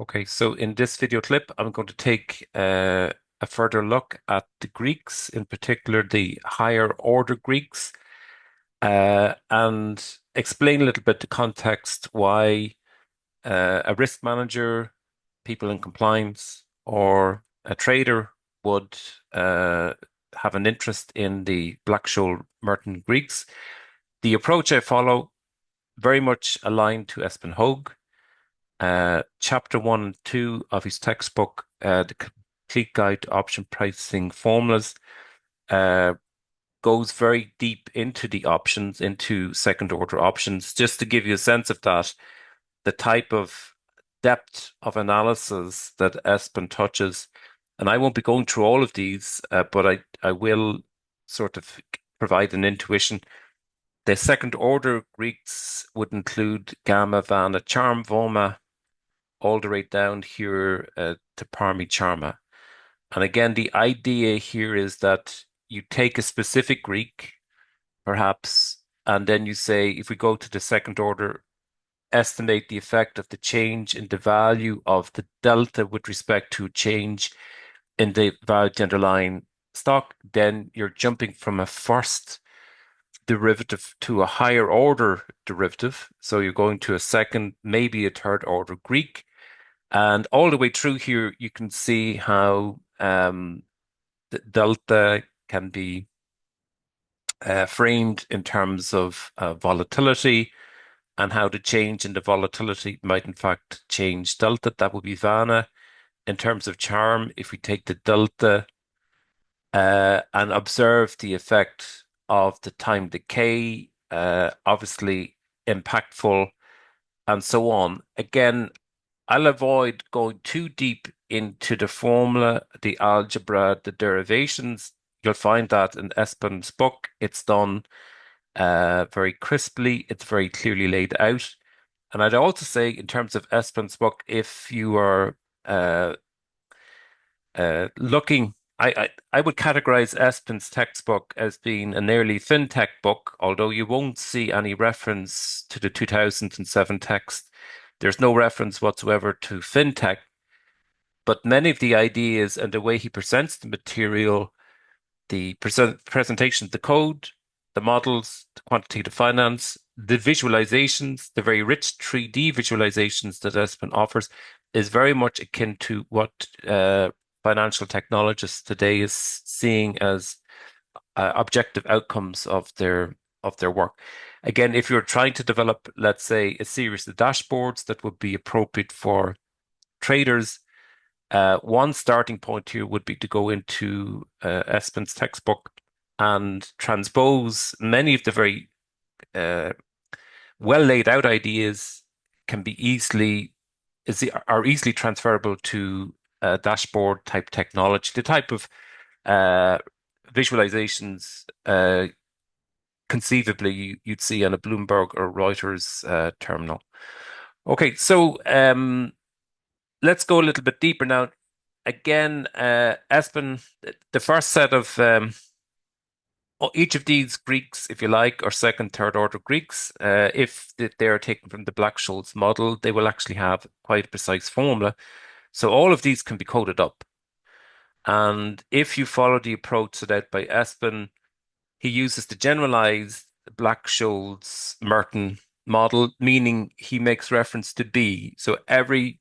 Okay, so in this video clip, I'm going to take a further look at the Greeks, in particular the higher order Greeks, and explain a little bit the context why a risk manager, people in compliance, or a trader would have an interest in the Black-Scholes Merton Greeks. The approach I follow very much aligned to Espen Haug. Chapter 1 and 2 of his textbook, The Complete Guide to Option Pricing Formulas, uh, goes very deep into the options, into second order options, just to give you a sense of that, the type of depth of analysis that Espen touches. And I won't be going through all of these, but I will sort of provide an intuition. The second order Greeks would include gamma, vana, charm, voma, all the way down here to Parmi Charma. And again, the idea here is that you take a specific Greek, perhaps, and then you say, if we go to the second order, estimate the effect of the change in the value of the delta with respect to change in the value of the underlying stock, then you're jumping from a first derivative to a higher order derivative. So you're going to a second, maybe a third order Greek. And all the way through here, you can see how the delta can be framed in terms of volatility and how the change in the volatility might in fact change delta. That would be Vana. In terms of charm, if we take the delta and observe the effect of the time decay, obviously impactful, and so on. Again, I'll avoid going too deep into the formula, the algebra, the derivations. You'll find that in Espen's book. It's done very crisply. It's very clearly laid out. And I'd also say, in terms of Espen's book, if you are uh, looking, I would categorize Espen's textbook as being an early fintech book, although you won't see any reference to the 2007 text. There's no reference whatsoever to fintech, but many of the ideas and the way he presents the material, the presentation, the code, the models, the quantitative finance, the visualizations, the very rich 3D visualizations that Espen offers is very much akin to what financial technologists today is seeing as objective outcomes of their work. Again, if you're trying to develop, let's say, a series of dashboards that would be appropriate for traders, one starting point here would be to go into Espen's textbook and transpose many of the very uh, well laid out ideas can be are easily transferable to dashboard type technology, the type of uh, visualizations conceivably you'd see on a Bloomberg or Reuters terminal. Okay, so let's go a little bit deeper now. Again, Espen, the first set of each of these Greeks, if you like, are second, third order Greeks. If they are taken from the Black-Scholes model, they will actually have quite a precise formula. So all of these can be coded up. And if you follow the approach set out by Espen, he uses the generalized Black-Scholes Merton model, meaning he makes reference to B. So every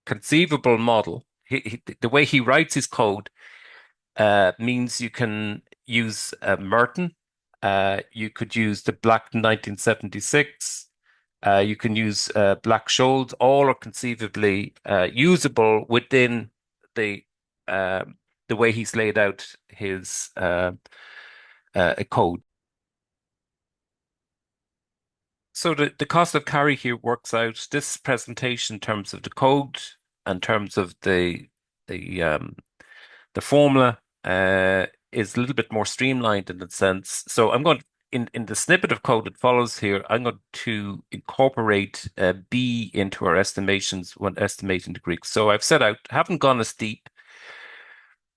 conceivable model, the way he writes his code means you can use Merton. You could use the Black 1976. You can use Black-Scholes. All are conceivably usable within the uh, the way he's laid out his code. So the cost of carry here works out this presentation in terms of the code, in terms of the the formula is a little bit more streamlined in that sense. So I'm going in the snippet of code that follows here, I'm going to incorporate B into our estimations when estimating the Greeks. So I've set out, haven't gone as deep,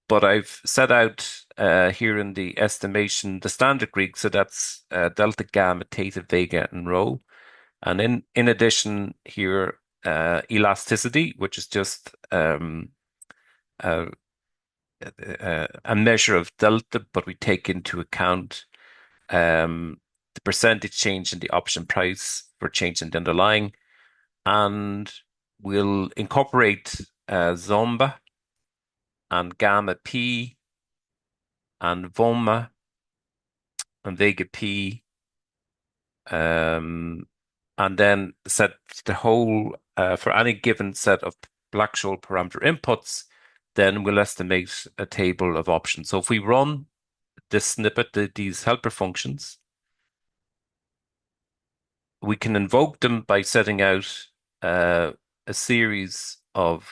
but I've set out here in the estimation the standard Greek. So that's delta, gamma, theta, vega, and rho. And in addition here, elasticity, which is just a, a measure of delta, but we take into account the percentage change in the option price for change in the underlying, and we'll incorporate Zomba and Gamma P and Voma and Vega P, and then set the whole for any given set of Black-Scholes parameter inputs. Then we'll estimate a table of options. So if we run this snippet, these helper functions, we can invoke them by setting out a series of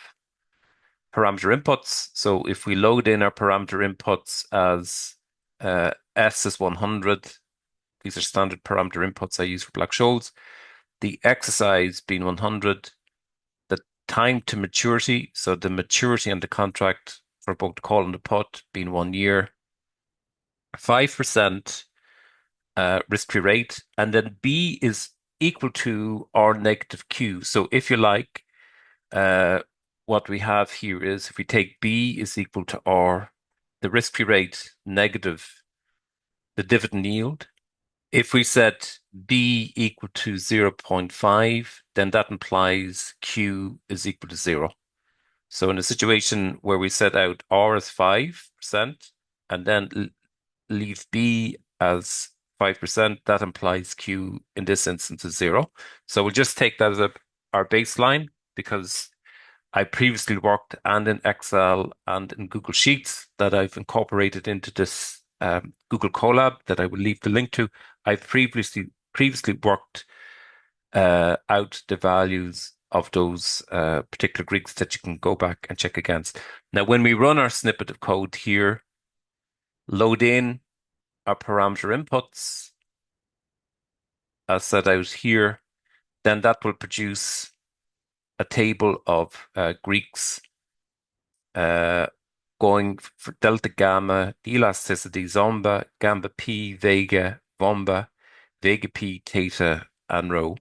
parameter inputs. So if we load in our parameter inputs as S is 100, these are standard parameter inputs I use for Black-Scholes. The exercise being 100, the time to maturity, so the maturity on the contract for both the call and the put being 1 year, 5% risk-free rate, and then B is equal to or negative Q. So if you like, what we have here is if we take B is equal to R, the risk-free rate negative the dividend yield. If we set B equal to 0.5, then that implies Q is equal to 0. So in a situation where we set out R as 5% and then leave B as 5%, that implies Q in this instance is 0. So we'll just take that as our baseline because I previously worked and in Excel and in Google Sheets that I've incorporated into this Google Colab that I will leave the link to. I've previously worked out the values of those particular Greeks that you can go back and check against. Now, when we run our snippet of code here, load in our parameter inputs as set out here, then that will produce a table of Greeks going for delta gamma, elasticity, Zomba, gamma P, Vega, Vomba, Vega P, theta, and rho.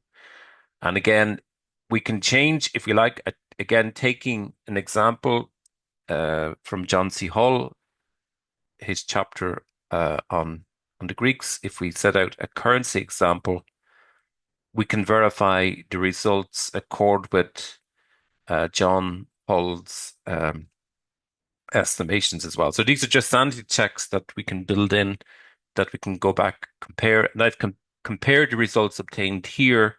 And again, we can change, if you like, again, taking an example from John C. Hull, his chapter on the Greeks. If we set out a currency example, we can verify the results accord with John Hull's estimations as well. So these are just sanity checks that we can build in, that we can go back, compare. And I've compared the results obtained here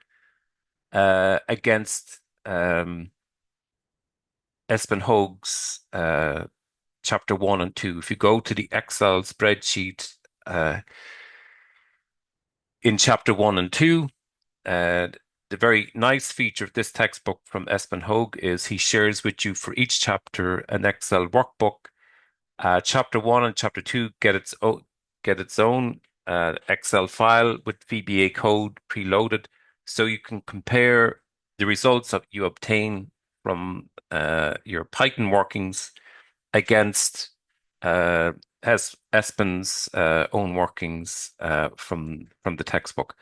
against Espen Haug's chapter 1 and 2. If you go to the Excel spreadsheet in chapter 1 and 2, the very nice feature of this textbook from Espen Haug is he shares with you for each chapter an Excel workbook. Chapter 1 and chapter 2 get its own Excel file with VBA code preloaded, so you can compare the results that you obtain from your Python workings against Espen's own workings from the textbook.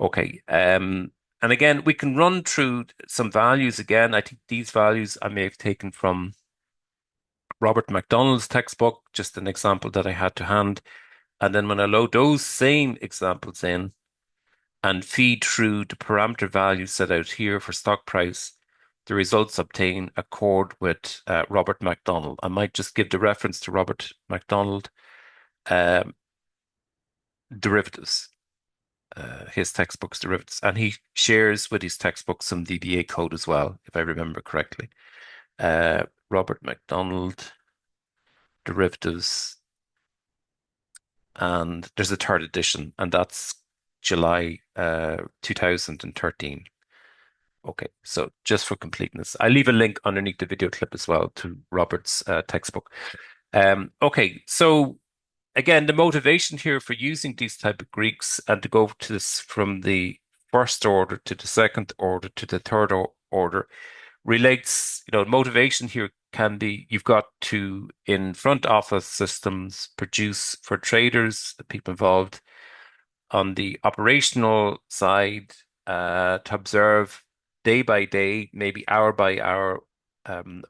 Okay. And again, we can run through some values again. I think these values I may have taken from Robert MacDonald's textbook, just an example that I had to hand. And then when I load those same examples in and feed through the parameter values set out here for stock price, the results obtained accord with Robert MacDonald. I might just give the reference to Robert MacDonald derivatives. His textbook's derivatives, and he shares with his textbook some VBA code as well, if I remember correctly. Robert MacDonald derivatives, and there's a third edition, and that's July 2013. Okay, so just for completeness, I leave a link underneath the video clip as well to Robert's textbook. Okay, so again, the motivation here for using these type of Greeks and to go to this from the first order to the second order to the third order relates, motivation here can be you've got to, in front office systems, produce for traders, the people involved on the operational side, to observe day by day, maybe hour by hour,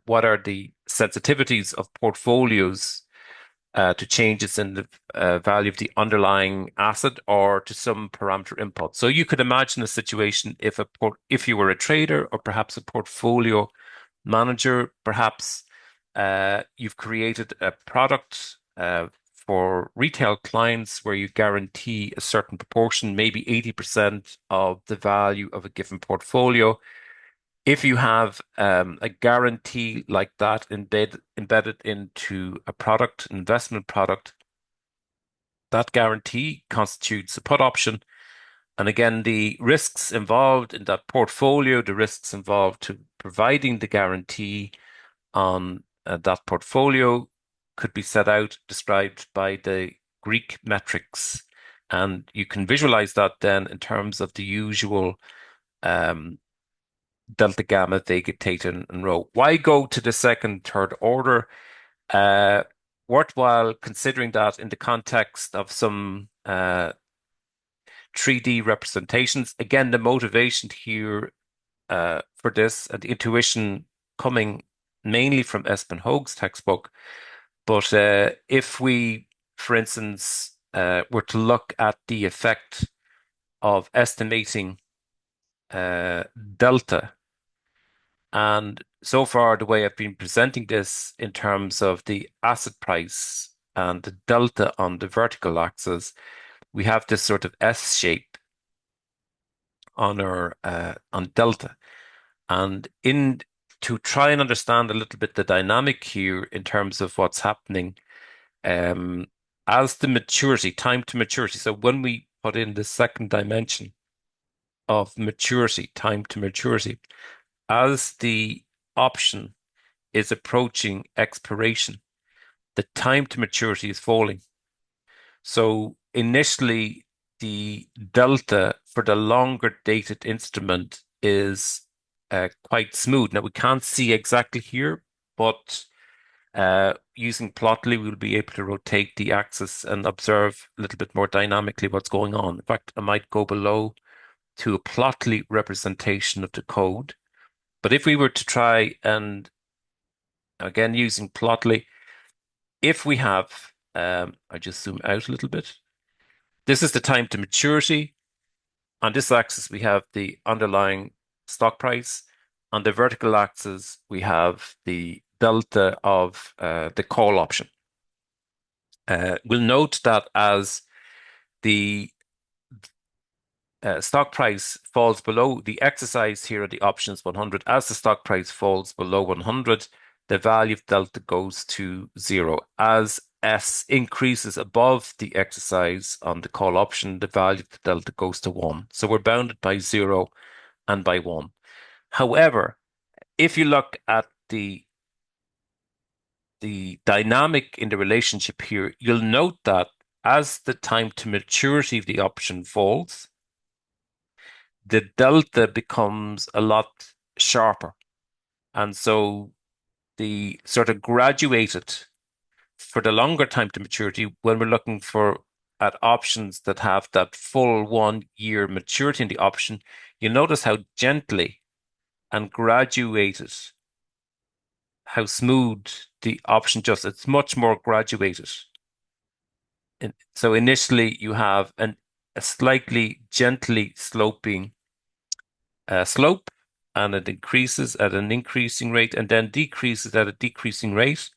what are the sensitivities of portfolios to changes in the value of the underlying asset or to some parameter input. So you could imagine a situation if you were a trader or perhaps a portfolio manager, perhaps you've created a product for retail clients where you guarantee a certain proportion, maybe 80% of the value of a given portfolio. If you have a guarantee like that embedded into a product, an investment product, that guarantee constitutes a put option. And again, the risks involved in that portfolio, the risks involved to providing the guarantee on that portfolio could be set out, described by the Greek metrics. And you can visualize that then in terms of the usual um, delta, gamma, vega, theta, and rho. Why go to the second, third order? Uh, Worthwhile considering that in the context of some 3D representations. Again, the motivation here for this and the intuition coming mainly from Espen Haug's textbook. But if we, for instance, were to look at the effect of estimating delta, and so far the way I've been presenting this in terms of the asset price and the delta on the vertical axis, we have this sort of S shape on our on delta. And in to try and understand a little bit the dynamic here in terms of what's happening, um, as the maturity, time to maturity. So when we put in the second dimension of maturity, time to maturity, as the option is approaching expiration, the time to maturity is falling. So initially, the delta for the longer dated instrument is quite smooth. Now we can't see exactly here, but using Plotly, we'll be able to rotate the axis and observe a little bit more dynamically what's going on. In fact, I might go below to a Plotly representation of the code. But if we were to try and again using Plotly, if we have, I just zoom out a little bit. This is the time to maturity. On this axis, we have the underlying stock price. On the vertical axis, we have the delta of the call option. We'll note that as the stock price falls below the exercise here at the options 100, as the stock price falls below 100, the value of delta goes to 0. As S increases above the exercise on the call option, the value of the delta goes to 1. So we're bounded by 0 and by 1. However, if you look at the dynamic in the relationship here, you'll note that as the time to maturity of the option falls, the delta becomes a lot sharper. And so the sort of graduated for the longer time to maturity, when we're looking for at options that have that full 1 year maturity in the option, you notice how gently and graduated, how smooth the option just, it's much more graduated. So initially you have a slightly gently sloping slope, and it increases at an increasing rate and then decreases at a decreasing rate,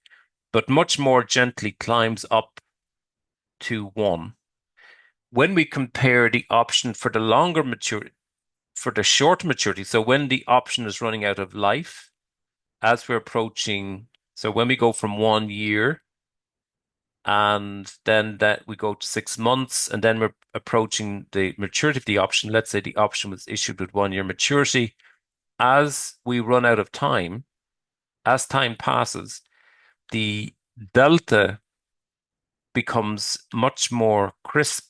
but much more gently climbs up to 1. When we compare the option for the longer maturity, for the short maturity, so when the option is running out of life, as we're approaching, so when we go from 1 year and then that we go to 6 months and then we're approaching the maturity of the option. Let's say the option was issued with 1 year maturity. As we run out of time, as time passes, the delta becomes much more crisp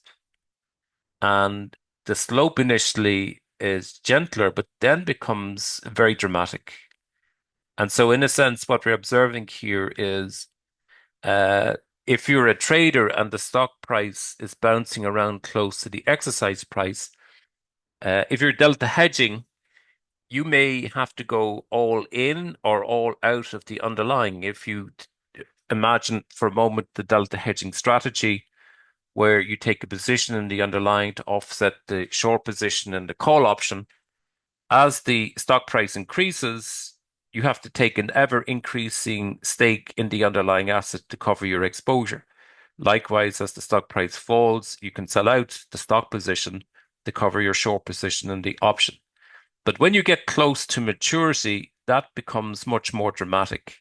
and the slope initially is gentler, but then becomes very dramatic. And so in a sense, what we're observing here is uh, if you're a trader and the stock price is bouncing around close to the exercise price, if you're delta hedging, you may have to go all in or all out of the underlying. If you imagine for a moment the delta hedging strategy, where you take a position in the underlying to offset the short position in the call option, as the stock price increases, you have to take an ever increasing stake in the underlying asset to cover your exposure. Likewise, as the stock price falls, you can sell out the stock position to cover your short position in the option. But when you get close to maturity, that becomes much more dramatic.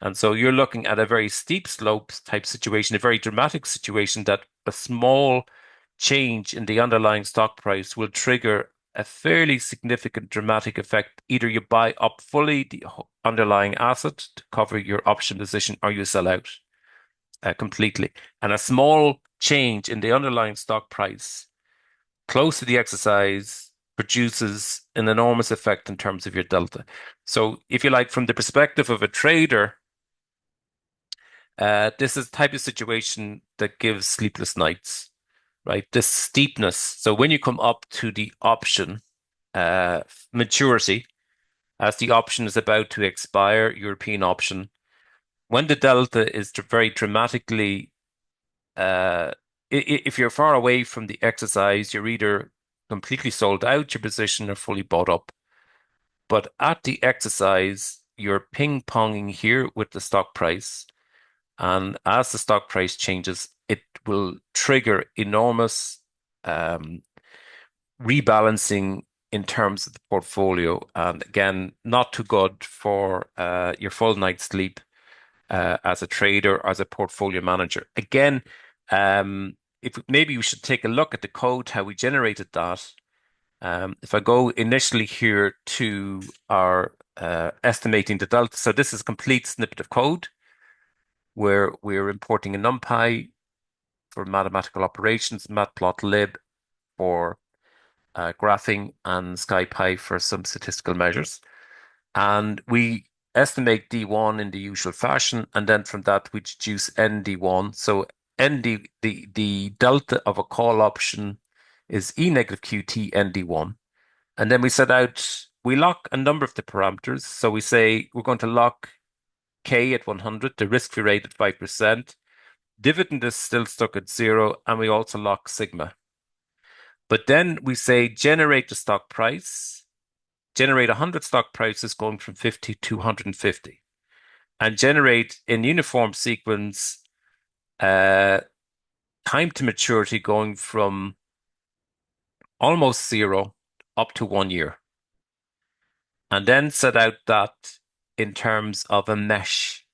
And so you're looking at a very steep slopes type situation, a very dramatic situation that a small change in the underlying stock price will trigger a fairly significant dramatic effect. Either you buy up fully the underlying asset to cover your option position or you sell out completely. And a small change in the underlying stock price close to the exercise produces an enormous effect in terms of your delta. So if you like, from the perspective of a trader, this is the type of situation that gives sleepless nights, right? This steepness. So when you come up to the option maturity, as the option is about to expire, European option, when the delta is very dramatically, uh, if you're far away from the exercise, you're either completely sold out your position or fully bought up. But at the exercise, you're ping-ponging here with the stock price. And as the stock price changes, it will trigger enormous rebalancing in terms of the portfolio. And again, not too good for your full night's sleep as a trader, as a portfolio manager. Again, if maybe we should take a look at the code, how we generated that. If I go initially here to our estimating the delta, so this is a complete snippet of code where we're importing a numpy for mathematical operations, matplotlib for graphing, and scipy for some statistical measures. And we estimate D1 in the usual fashion, and then from that we deduce ND1. So ND, the delta of a call option is E negative QT ND1. And then we set out, we lock a number of the parameters. So we say we're going to lock K at 100, the risk-free rate at 5%. Dividend is still stuck at 0, and we also lock sigma. But then we say generate the stock price, generate 100 stock prices going from 50 to 150, and generate in uniform sequence uh, time to maturity going from almost 0 up to 1 year. And then set out that in terms of a mesh.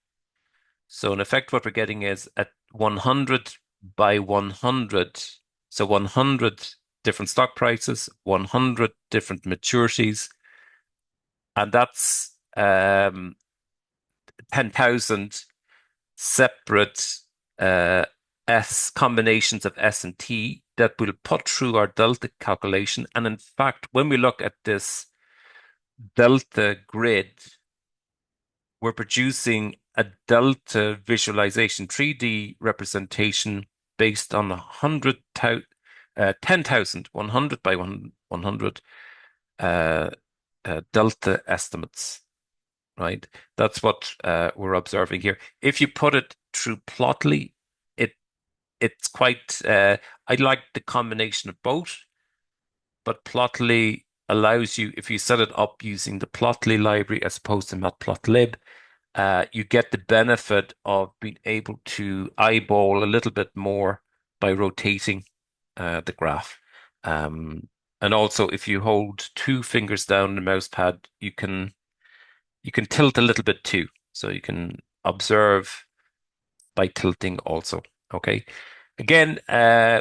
So in effect, what we're getting is at 100 by 100. So 100 different stock prices, 100 different maturities, and that's 10,000 separate uh, S combinations of S and T that we'll put through our delta calculation. And in fact, when we look at this delta grid, we're producing a delta visualization, 3D representation based on 10,000, 100 by 100 uh, delta estimates, right? That's what we're observing here. If you put it through Plotly, it's quite, I like the combination of both, but Plotly allows you, if you set it up using the Plotly library as opposed to Matplotlib, you get the benefit of being able to eyeball a little bit more by rotating the graph. And also, if you hold two fingers down the mouse pad, you can tilt a little bit too. So you can observe by tilting also. Okay. Again,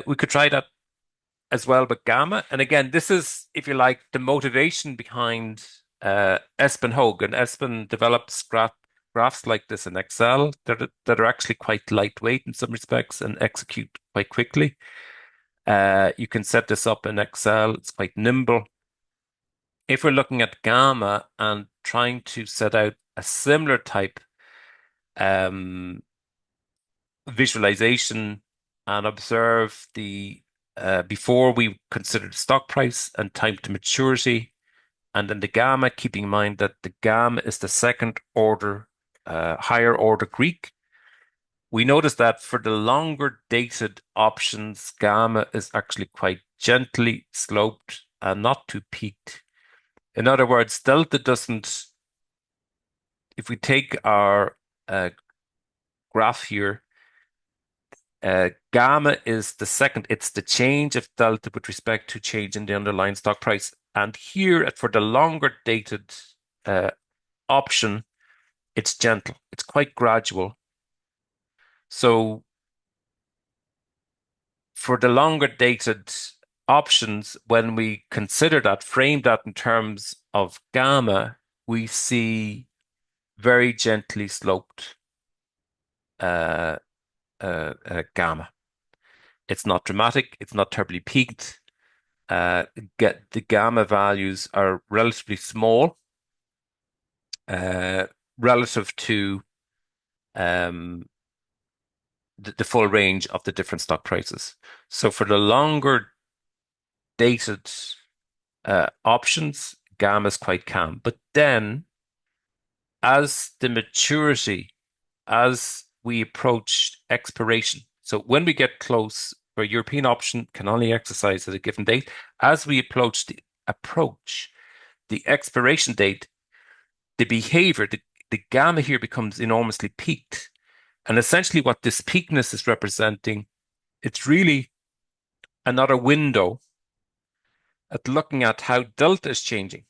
we could try that as well with gamma. And again, this is, if you like, the motivation behind Espen Haug. And Espen develops graphs like this in Excel that are actually quite lightweight in some respects and execute quite quickly. You can set this up in Excel. It's quite nimble. If we're looking at gamma and trying to set out a similar type um, visualization and observe the before we consider the stock price and time to maturity, And then the gamma, keeping in mind that the gamma is the second order, higher order Greek. We notice that for the longer dated options, gamma is actually quite gently sloped and not too peaked. In other words, delta doesn't, if we take our uh, graph here, gamma is the second, it's the change of delta with respect to change in the underlying stock price. And here for the longer dated uh, option, it's gentle, it's quite gradual. So for the longer dated options, when we consider that, frame that in terms of gamma, we see very gently sloped uh, gamma. It's not dramatic, it's not terribly peaked. Get the gamma values are relatively small uh, relative to um, the full range of the different stock prices. So for the longer dated options, gamma is quite calm. But then, as the maturity, as we approach expiration, so when we get close, for European option can only exercise at a given date. As we approach the expiration date, the behavior, the gamma here becomes enormously peaked. And essentially, what this peakness is representing, it's really another window at looking at how delta is changing.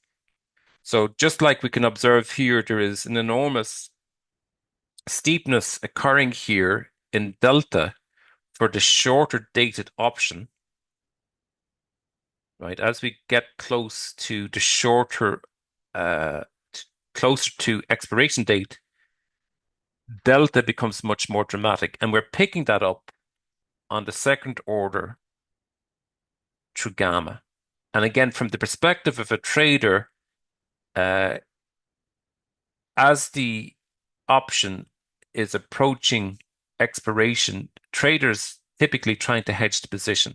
So just like we can observe here, there is an enormous steepness occurring here in delta for the shorter dated option, right? As we get close to the shorter, uh, closer to expiration date, delta becomes much more dramatic. And we're picking that up on the second order through gamma. And again, from the perspective of a trader, uh, as the option is approaching expiration, traders typically trying to hedge the position.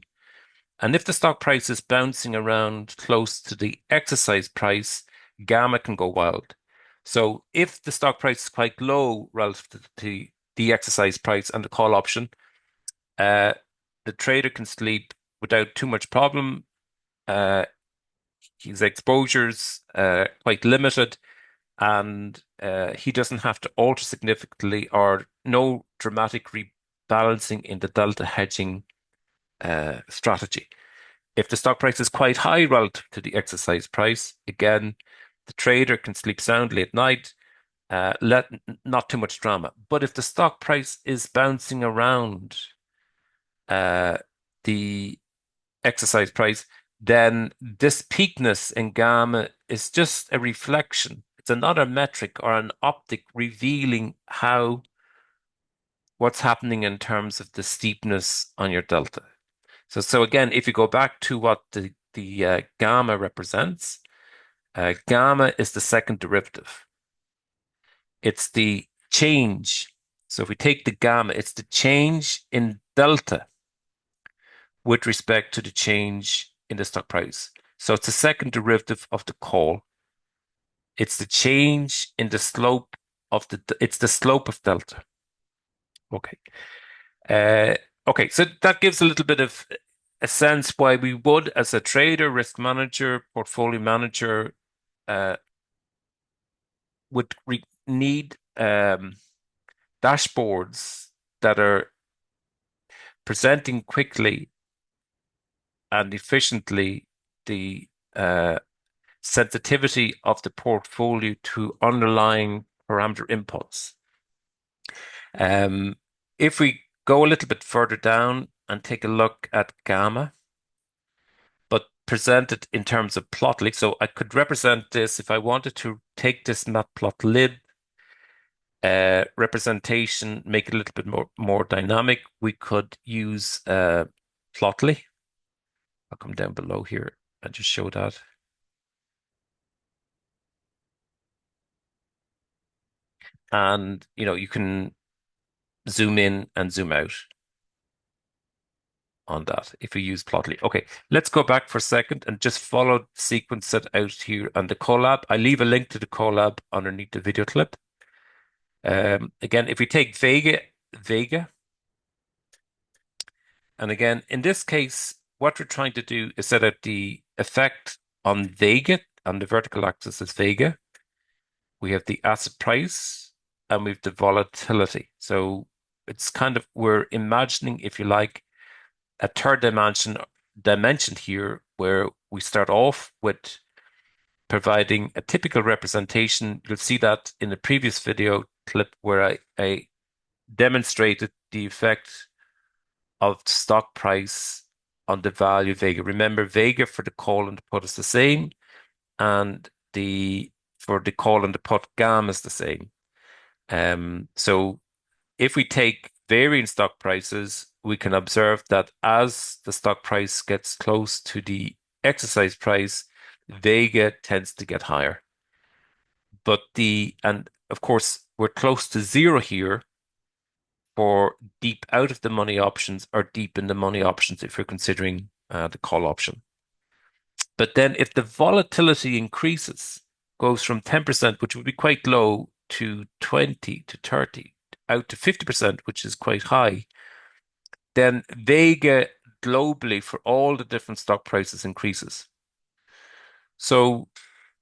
And if the stock price is bouncing around close to the exercise price, gamma can go wild. So if the stock price is quite low relative to the exercise price and the call option, uh, the trader can sleep without too much problem. Uh, his exposure's quite limited, and he doesn't have to alter significantly or no dramatic rebalancing in the delta hedging strategy. If the stock price is quite high relative to the exercise price, again, the trader can sleep soundly at night, let not too much drama. But if the stock price is bouncing around uh, the exercise price, then this peakness in gamma is just a reflection. It's another metric or an optic revealing how what's happening in terms of the steepness on your delta. So again, if you go back to what the gamma represents, gamma is the second derivative. It's the change. So if we take the gamma, it's the change in delta with respect to the change in the stock price. So it's the second derivative of the call. It's the change in the slope of it's the slope of delta. Okay. Uh, okay, so that gives a little bit of a sense why we would, as a trader, risk manager, portfolio manager, uh, would need dashboards that are presenting quickly and efficiently the sensitivity of the portfolio to underlying parameter inputs. If we go a little bit further down and take a look at gamma, but present it in terms of plotly. So I could represent this if I wanted to take this matplotlib representation, make it a little bit more dynamic. We could use plotly. I'll come down below here and just show that. And you can zoom in and zoom out. on that if we use Plotly. Okay, let's go back for a second and just follow the sequence set out here on the Colab. I leave a link to the Colab underneath the video clip. Again, if we take Vega, and again, in this case, what we're trying to do is set out the effect on Vega, on the vertical axis is Vega. We have the asset price and we have the volatility. So it's kind of, we're imagining, if you like, a third dimension here where we start off with providing a typical representation. You'll see that in the previous video clip where I demonstrated the effect of stock price on the value of Vega. Remember, Vega for the call and the put is the same, and for the call and the put gamma is the same. So if we take varying stock prices, we can observe that as the stock price gets close to the exercise price, Vega tends to get higher. And of course, we're close to zero here for deep out of the money options or deep in the money options if you're considering the call option. But then if the volatility increases, goes from 10%, which would be quite low, to 20 to 30, out to 50%, which is quite high, then Vega globally for all the different stock prices increases. So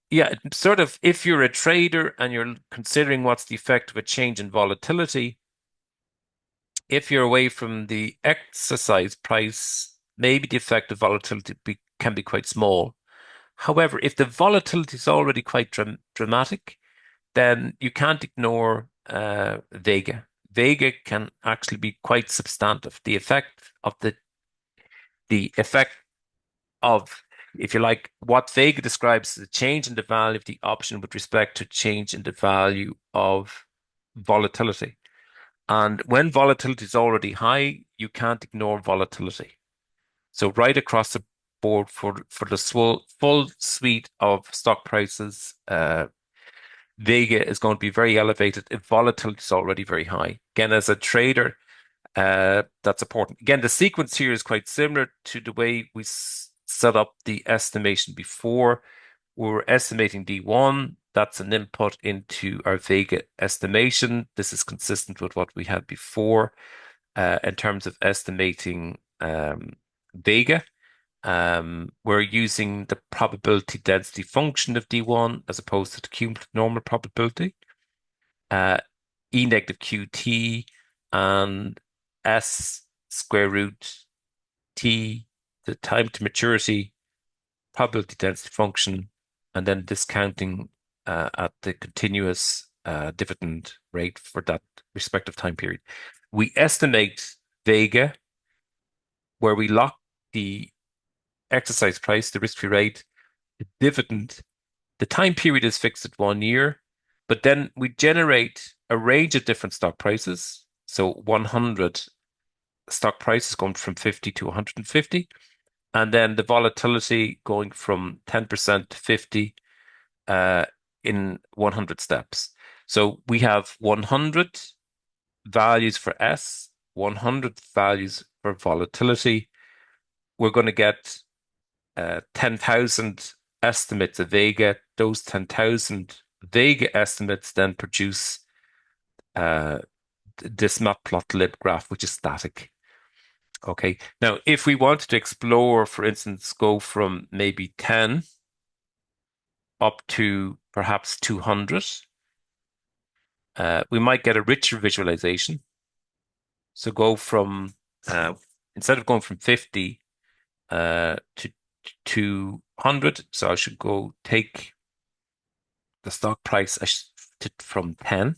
yeah, sort of if you're a trader and you're considering what's the effect of a change in volatility, if you're away from the exercise price, maybe the effect of volatility can be quite small. However, if the volatility is already quite dramatic, then you can't ignore Vega. Vega can actually be quite substantive. The effect of, if you like, what Vega describes as a change in the value of the option with respect to change in the value of volatility. And when volatility is already high, you can't ignore volatility. So right across the board for the full suite of stock prices, Vega is going to be very elevated if volatility is already very high. Again, as a trader, that's important. Again, the sequence here is quite similar to the way we set up the estimation before. We were estimating D1. That's an input into our Vega estimation. This is consistent with what we had before in terms of estimating Vega. We're using the probability density function of D1 as opposed to the cumulative normal probability. E negative QT and S square root T, the time to maturity probability density function, and then discounting at the continuous dividend rate for that respective time period. We estimate Vega where we lock the exercise price, the risk-free rate, the dividend. The time period is fixed at 1 year, but then we generate a range of different stock prices. So 100 stock prices going from 50 to 150, and then the volatility going from 10% to 50 in 100 steps. So we have 100 values for S, 100 values for volatility. We're going to get 10,000 estimates of Vega. Those 10,000 Vega estimates then produce this matplotlib graph, which is static. Okay. Now, if we wanted to explore, for instance, go from maybe 10 up to perhaps 200, we might get a richer visualization. So go from, instead of going from 50 to 200, so I should go take the stock price from 10.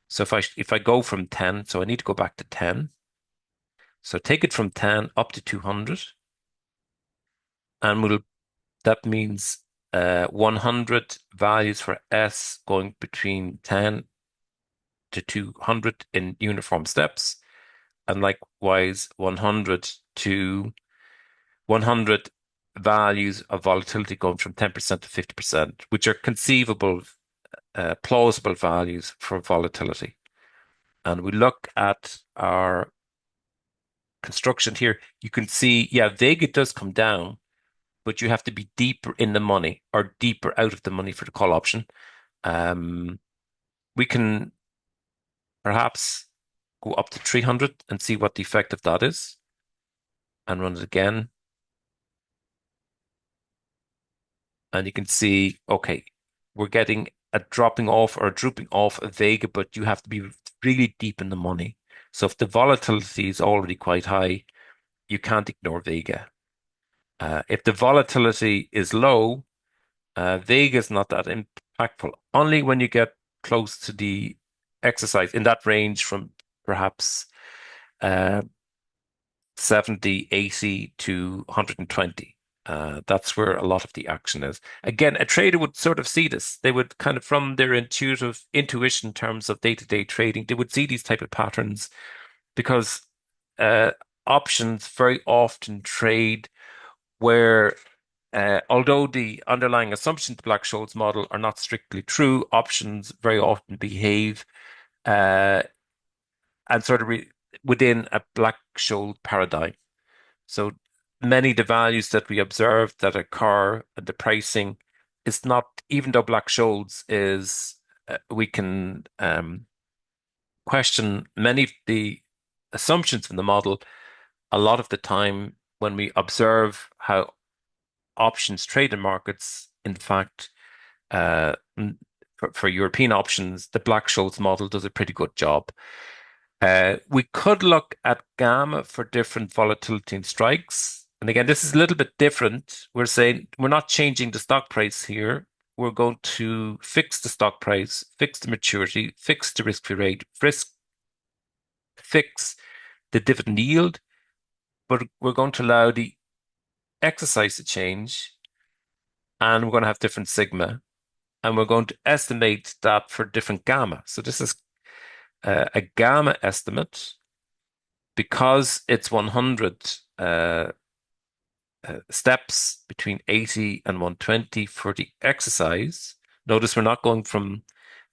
So if I go from 10, so I need to go back to 10. So take it from 10 up to 200, and that means 100 values for S going between 10 to 200 in uniform steps, and likewise 100 to 100 values of volatility going from 10% to 50%, which are conceivable, plausible values for volatility. And we look at our construction here, you can see, yeah, Vega does come down, but you have to be deeper in the money or deeper out of the money for the call option. Um, we can perhaps go up to 300 and see what the effect of that is and run it again. And you can see, okay, we're getting a dropping off or a drooping off of Vega, but you have to be really deep in the money. So if the volatility is already quite high, you can't ignore Vega. If the volatility is low, Vega is not that impactful. Only when you get close to the exercise in that range from perhaps uh, 70, 80 to 120. That's where a lot of the action is. Again, a trader would sort of see this. They would kind of, from their intuitive intuition in terms of day-to-day trading, they would see these type of patterns because uh, options very often trade where, although the underlying assumptions of the Black-Scholes model are not strictly true, options very often behave uh, and sort of within a Black-Scholes paradigm. So many of the values that we observe that occur at the pricing is not, even though Black-Scholes is, we can question many of the assumptions from the model. A lot of the time, when we observe how options trade in markets, in fact, uh, for European options, the Black-Scholes model does a pretty good job. We could look at gamma for different volatility and strikes. And again, this is a little bit different. We're saying we're not changing the stock price here. We're going to fix the stock price, fix the maturity, fix the risk-free rate, fix the dividend yield, but we're going to allow the exercise to change, and we're going to have different sigma, and we're going to estimate that for different gamma. So this is a gamma estimate because it's 100 steps between 80 and 120 for the exercise. Notice we're not going from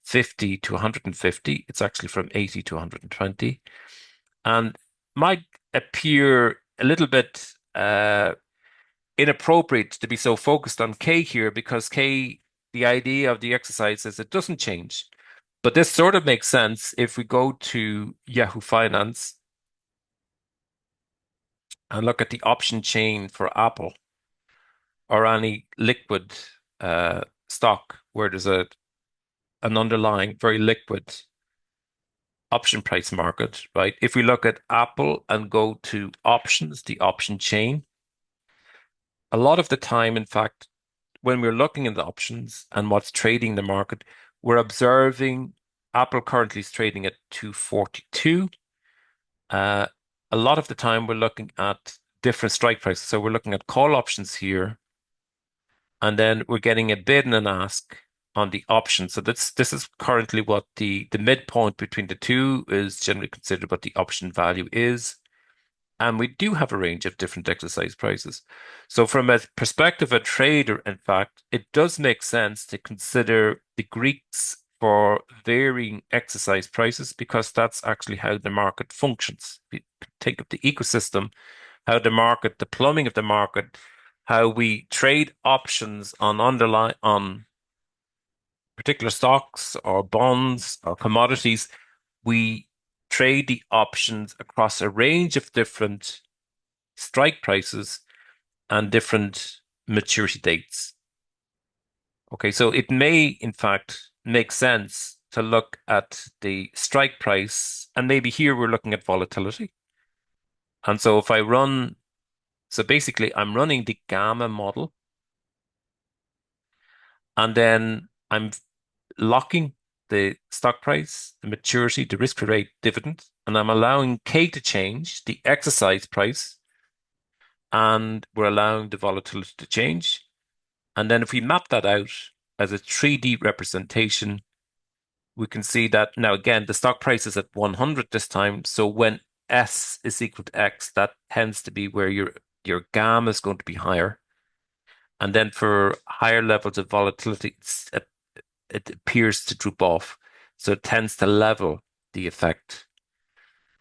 50 to 150. It's actually from 80 to 120. And might appear a little bit inappropriate to be so focused on K here because K, the idea of the exercise is it doesn't change. But this sort of makes sense if we go to Yahoo Finance and look at the option chain for Apple or any liquid stock where there's an underlying very liquid option price market, right? If we look at Apple and go to options, the option chain, a lot of the time, in fact, when we're looking at the options and what's trading the market, we're observing Apple currently is trading at 242. Uh, a lot of the time, we're looking at different strike prices. So we're looking at call options here, and then we're getting a bid and an ask on the option. So this is currently what the midpoint between the two is generally considered what the option value is. And we do have a range of different exercise prices. So from a perspective of a trader, in fact, it does make sense to consider the Greeks for varying exercise prices because that's actually how the market functions. If you think of the ecosystem, how the market, the plumbing of the market, how we trade options on particular stocks or bonds or commodities. We trade the options across a range of different strike prices and different maturity dates. Okay, so it may, in fact, make sense to look at the strike price, and maybe here we're looking at volatility. And so if I run, so basically I'm running the gamma model, and then I'm locking the stock price, the maturity, the risk-free rate, dividend, and I'm allowing K to change, the exercise price, and we're allowing the volatility to change. And then if we map that out as a 3D representation, we can see that now again, the stock price is at 100 this time. So when S is equal to X, that tends to be where your gamma is going to be higher. And then for higher levels of volatility, it appears to droop off. So it tends to level the effect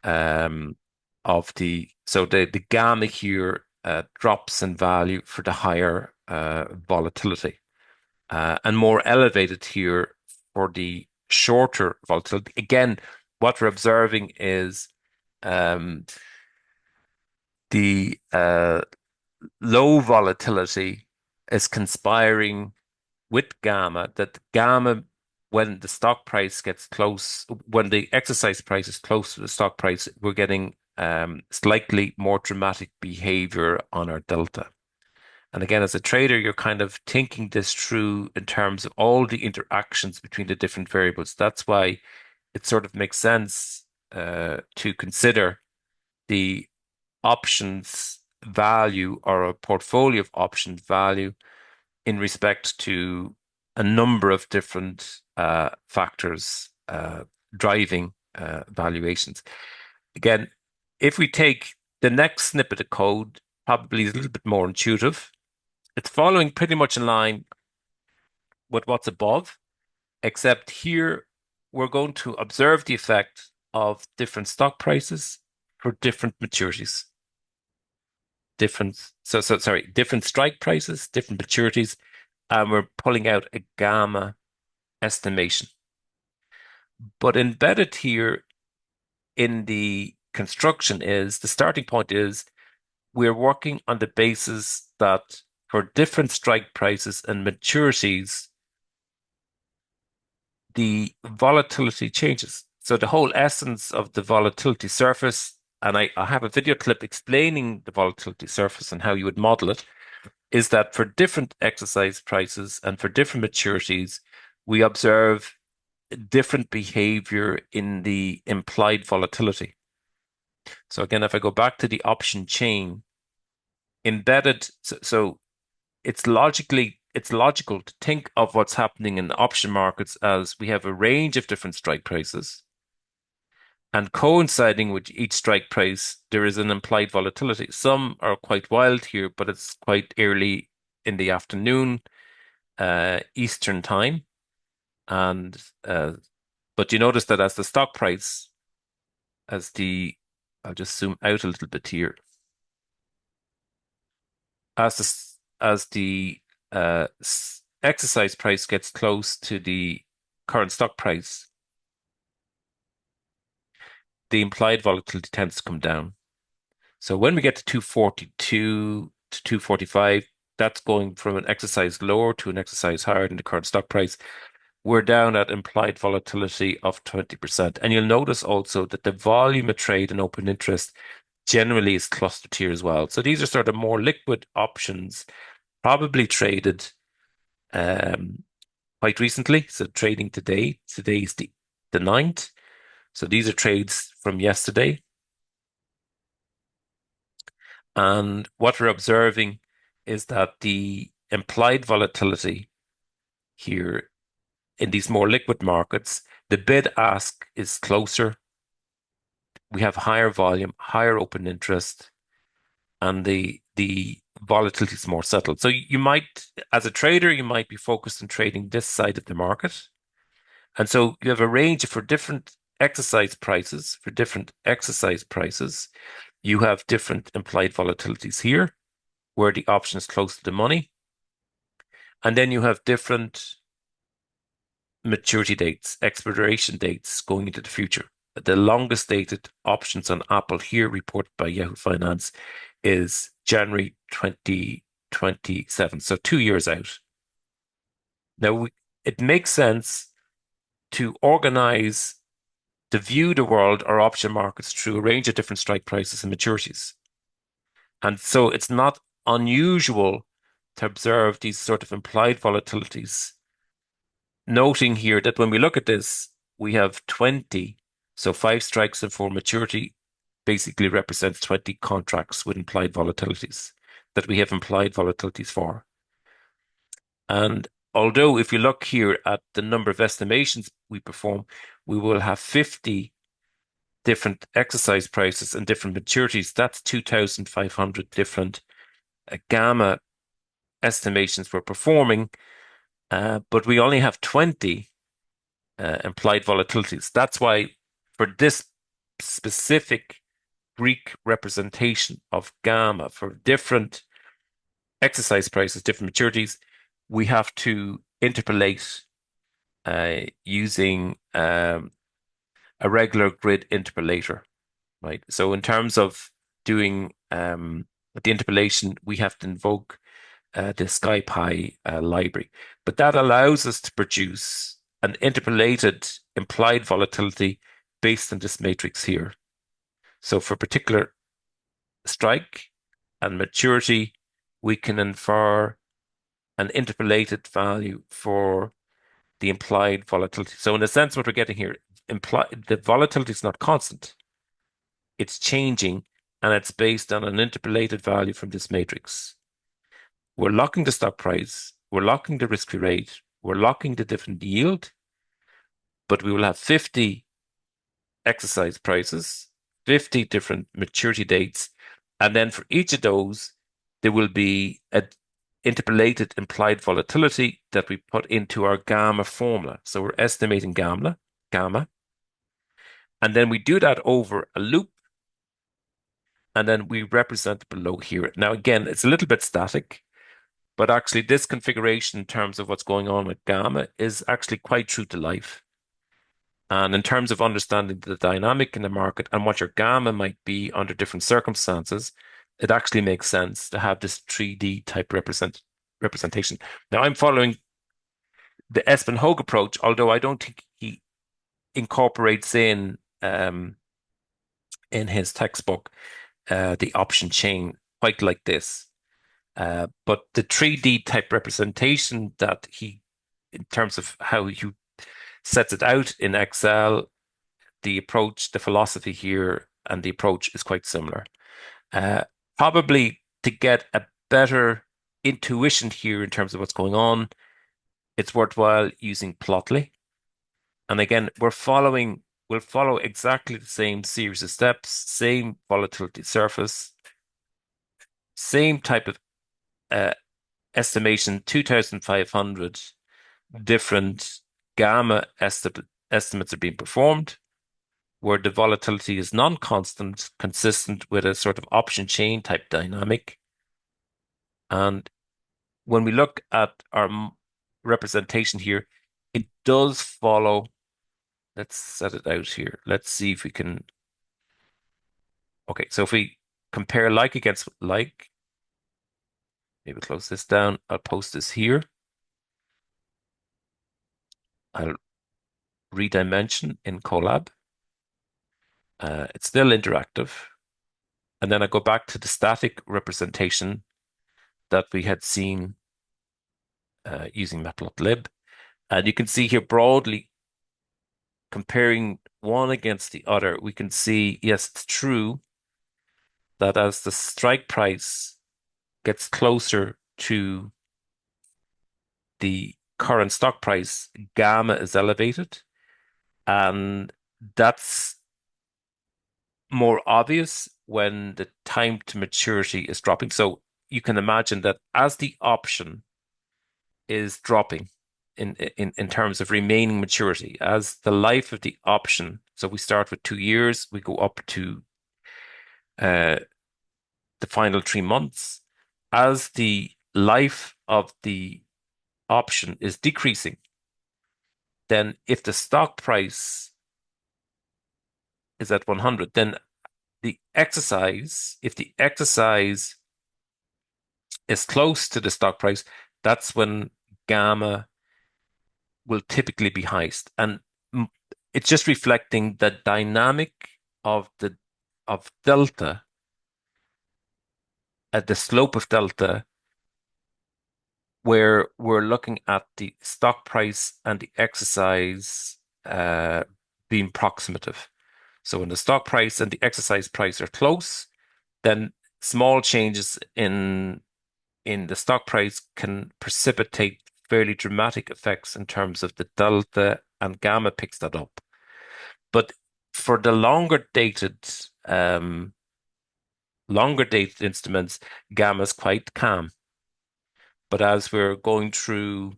um, of the gamma here drops in value for the higher volatility, and more elevated here for the shorter volatility. Again, what we're observing is um, the low volatility is conspiring with gamma, that gamma, when the stock price gets close, when the exercise price is close to the stock price, we're getting slightly more dramatic behavior on our delta. And again, as a trader, you're kind of thinking this through in terms of all the interactions between the different variables. That's why it sort of makes sense to consider the options value or a portfolio of options value in respect to a number of different factors driving valuations. Again, if we take the next snippet of code, probably is a little bit more intuitive. It's following pretty much in line with what's above, except here we're going to observe the effect of different stock prices for different maturities. Different strike prices, different maturities, and we're pulling out a gamma estimation. But embedded here in the construction is the starting point is we're working on the basis that for different strike prices and maturities, the volatility changes. So the whole essence of the volatility surface, and I have a video clip explaining the volatility surface and how you would model it, is that for different exercise prices and for different maturities, we observe different behavior in the implied volatility. So again, if I go back to the option chain, embedded, so it's logical to think of what's happening in the option markets as we have a range of different strike prices, and coinciding with each strike price, there is an implied volatility. Some are quite wild here, but it's quite early in the afternoon, Eastern time. And but you notice that as the stock price, as the I'll just zoom out a little bit here. As the exercise price gets close to the current stock price, the implied volatility tends to come down. So when we get to 242 to 245, that's going from an exercise lower to an exercise higher than the current stock price. We're down at implied volatility of 20%. And you'll notice also that the volume of trade and open interest generally is clustered here as well. So these are sort of more liquid options, probably traded quite recently. So trading today. Today is the 9th. So these are trades from yesterday. And what we're observing is that the implied volatility here in these more liquid markets, the bid ask is closer. We have higher volume, higher open interest, and the volatility is more settled. So you might, as a trader, you might be focused on trading this side of the market. And so you have a range for different exercise prices, you have different implied volatilities here, where the option is close to the money. And then you have different maturity dates, expiration dates going into the future. The longest dated options on Apple here, reported by Yahoo Finance, is January 2027, so 2 years out. Now, it makes sense to organize, to view the world or option markets through a range of different strike prices and maturities. And so it's not unusual to observe these sort of implied volatilities. Noting here that when we look at this, we have 20, so 5 strikes and 4 maturity basically represents 20 contracts with implied volatilities that we have implied volatilities for. And although if you look here at the number of estimations we perform, we will have 50 different exercise prices and different maturities. That's 2,500 different gamma estimations we're performing, but we only have 20 implied volatilities. That's why for this specific Greek representation of gamma for different exercise prices, different maturities, we have to interpolate using a regular grid interpolator, right? So in terms of doing the interpolation, we have to invoke the scipy library, but that allows us to produce an interpolated implied volatility based on this matrix here. So for particular strike and maturity, we can infer an interpolated value for the implied volatility. So in a sense, what we're getting here, the volatility is not constant. It's changing, and it's based on an interpolated value from this matrix. We're locking the stock price, we're locking the risk-free rate, we're locking the different yield, but we will have 50 exercise prices, 50 different maturity dates, and then for each of those, there will be an interpolated implied volatility that we put into our gamma formula. So we're estimating gamma, and then we do that over a loop, and then we represent below here. Now, again, it's a little bit static, but actually this configuration in terms of what's going on with gamma is actually quite true to life. And in terms of understanding the dynamic in the market and what your gamma might be under different circumstances, it actually makes sense to have this 3D type representation. Now, I'm following the Espen Haug approach, although I don't think he incorporates in his textbook the option chain quite like this. But the 3D type representation that he, in terms of how he sets it out in Excel, the approach, the philosophy here, and the approach is quite similar. Uh, Probably to get a better intuition here in terms of what's going on, it's worthwhile using Plotly. And again, we'll follow exactly the same series of steps, same volatility surface, same type of uh, estimation, 2,500 different gamma estimates are being performed, where the volatility is non-constant, consistent with a sort of option chain type dynamic. And when we look at our representation here, it does follow. Let's set it out here. Let's see if we can. Okay, so if we compare like against like, maybe close this down. I'll post this here. I'll redimension in Colab. It's still interactive. And then I go back to the static representation that we had seen using matplotlib. And you can see here broadly comparing one against the other, we can see, yes, it's true that as the strike price gets closer to the current stock price, gamma is elevated. And that's more obvious when the time to maturity is dropping. So you can imagine that as the option is dropping in terms of remaining maturity, as the life of the option, so we start with 2 years, we go up to uh, the final 3 months, as the life of the option is decreasing, then if the stock price is at 100, then if the exercise is close to the stock price, that's when gamma will typically be highest. And it's just reflecting the dynamic of delta at the slope of delta, where we're looking at the stock price and the exercise being proximative. So when the stock price and the exercise price are close, then small changes in the stock price can precipitate fairly dramatic effects in terms of the delta, and gamma picks that up. But for the longer dated instruments, gamma is quite calm. But as we're going through,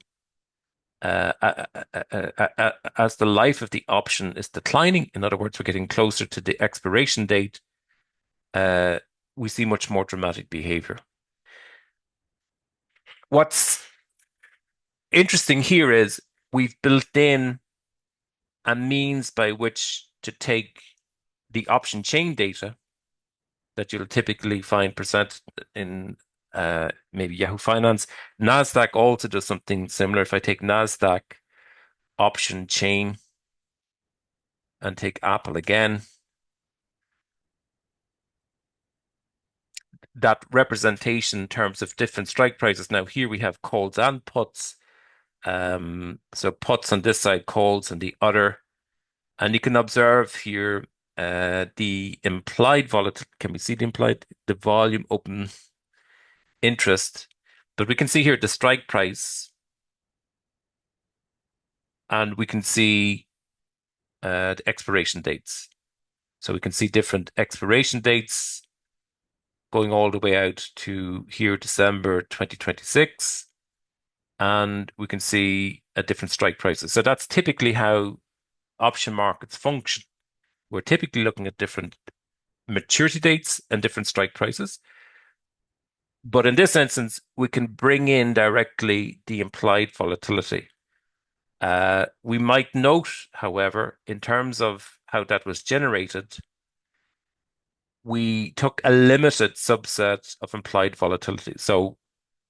as the life of the option is declining, in other words, we're getting closer to the expiration date, uh, we see much more dramatic behavior. What's interesting here is we've built in a means by which to take the option chain data that you'll typically find presented in maybe Yahoo Finance. NASDAQ also does something similar. If I take NASDAQ option chain and take Apple again, that representation in terms of different strike prices. Now here we have calls and puts. So puts on this side, calls on the other. And you can observe here the implied volatility. Can we see the implied, the volume open interest? But we can see here the strike price, and we can see the expiration dates. So we can see different expiration dates going all the way out to here, December 2026. And we can see different strike prices. So that's typically how option markets function. We're typically looking at different maturity dates and different strike prices. But in this instance, we can bring in directly the implied volatility. We might note, however, in terms of how that was generated, we took a limited subset of implied volatility. So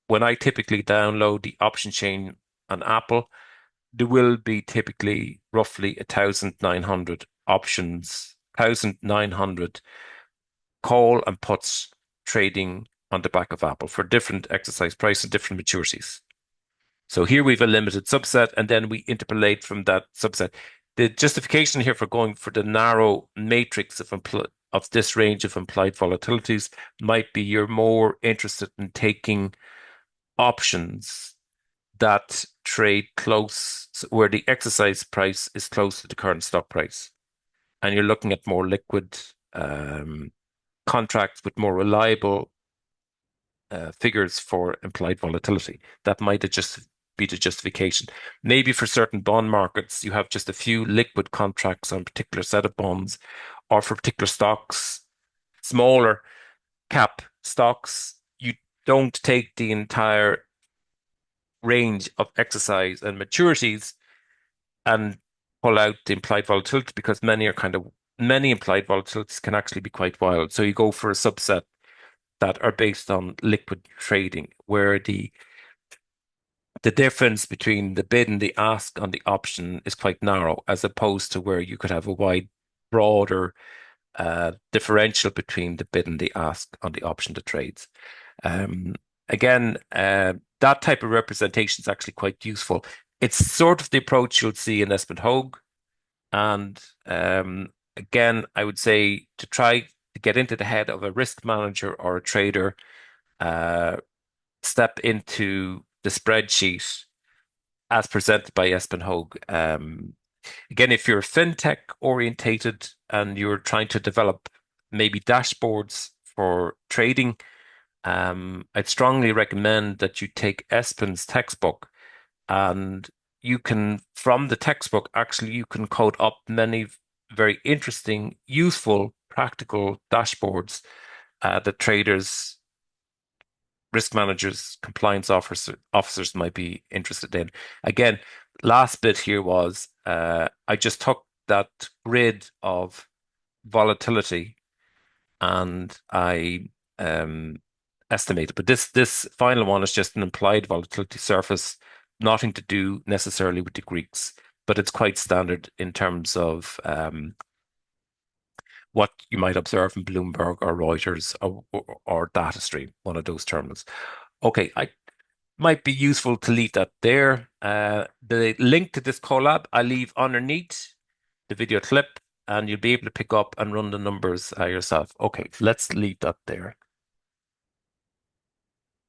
when I typically download the option chain on Apple, there will be typically roughly 1,900 options, 1,900 call and puts trading on the back of Apple for different exercise price and different maturities. So here we've a limited subset, and then we interpolate from that subset. The justification here for going for the narrow matrix of this range of implied volatilities might be you're more interested in taking options that trade close, where the exercise price is close to the current stock price. And you're looking at more liquid contracts with more reliable figures for implied volatility. That might just be the justification. Maybe for certain bond markets, you have just a few liquid contracts on a particular set of bonds, or for particular stocks, smaller cap stocks, you don't take the entire range of exercise and maturities and pull out the implied volatility because many implied volatilities can actually be quite wild. So you go for a subset that are based on liquid trading, where the difference between the bid and the ask on the option is quite narrow, as opposed to where you could have a broader differential between the bid and the ask on the option that trades. Um, Again, that type of representation is actually quite useful. It's sort of the approach you'll see in Espen Haug. And again, I would say to try to get into the head of a risk manager or a trader, uh, step into the spreadsheet as presented by Espen Haug. Again, if you're fintech orientated and you're trying to develop maybe dashboards for trading, I'd strongly recommend that you take Espen's textbook, and you can, from the textbook, actually, you can code up many very interesting, useful, practical dashboards that traders, risk managers, officers might be interested in. Again, last bit here was I just took that grid of volatility and I estimated, but this final one is just an implied volatility surface, nothing to do necessarily with the Greeks, but it's quite standard in terms of what you might observe in Bloomberg or Reuters or DataStream, one of those terminals. Okay, I might be useful to leave that there. The link to this collab I leave underneath the video clip, and you'll be able to pick up and run the numbers yourself. Okay, let's leave that there.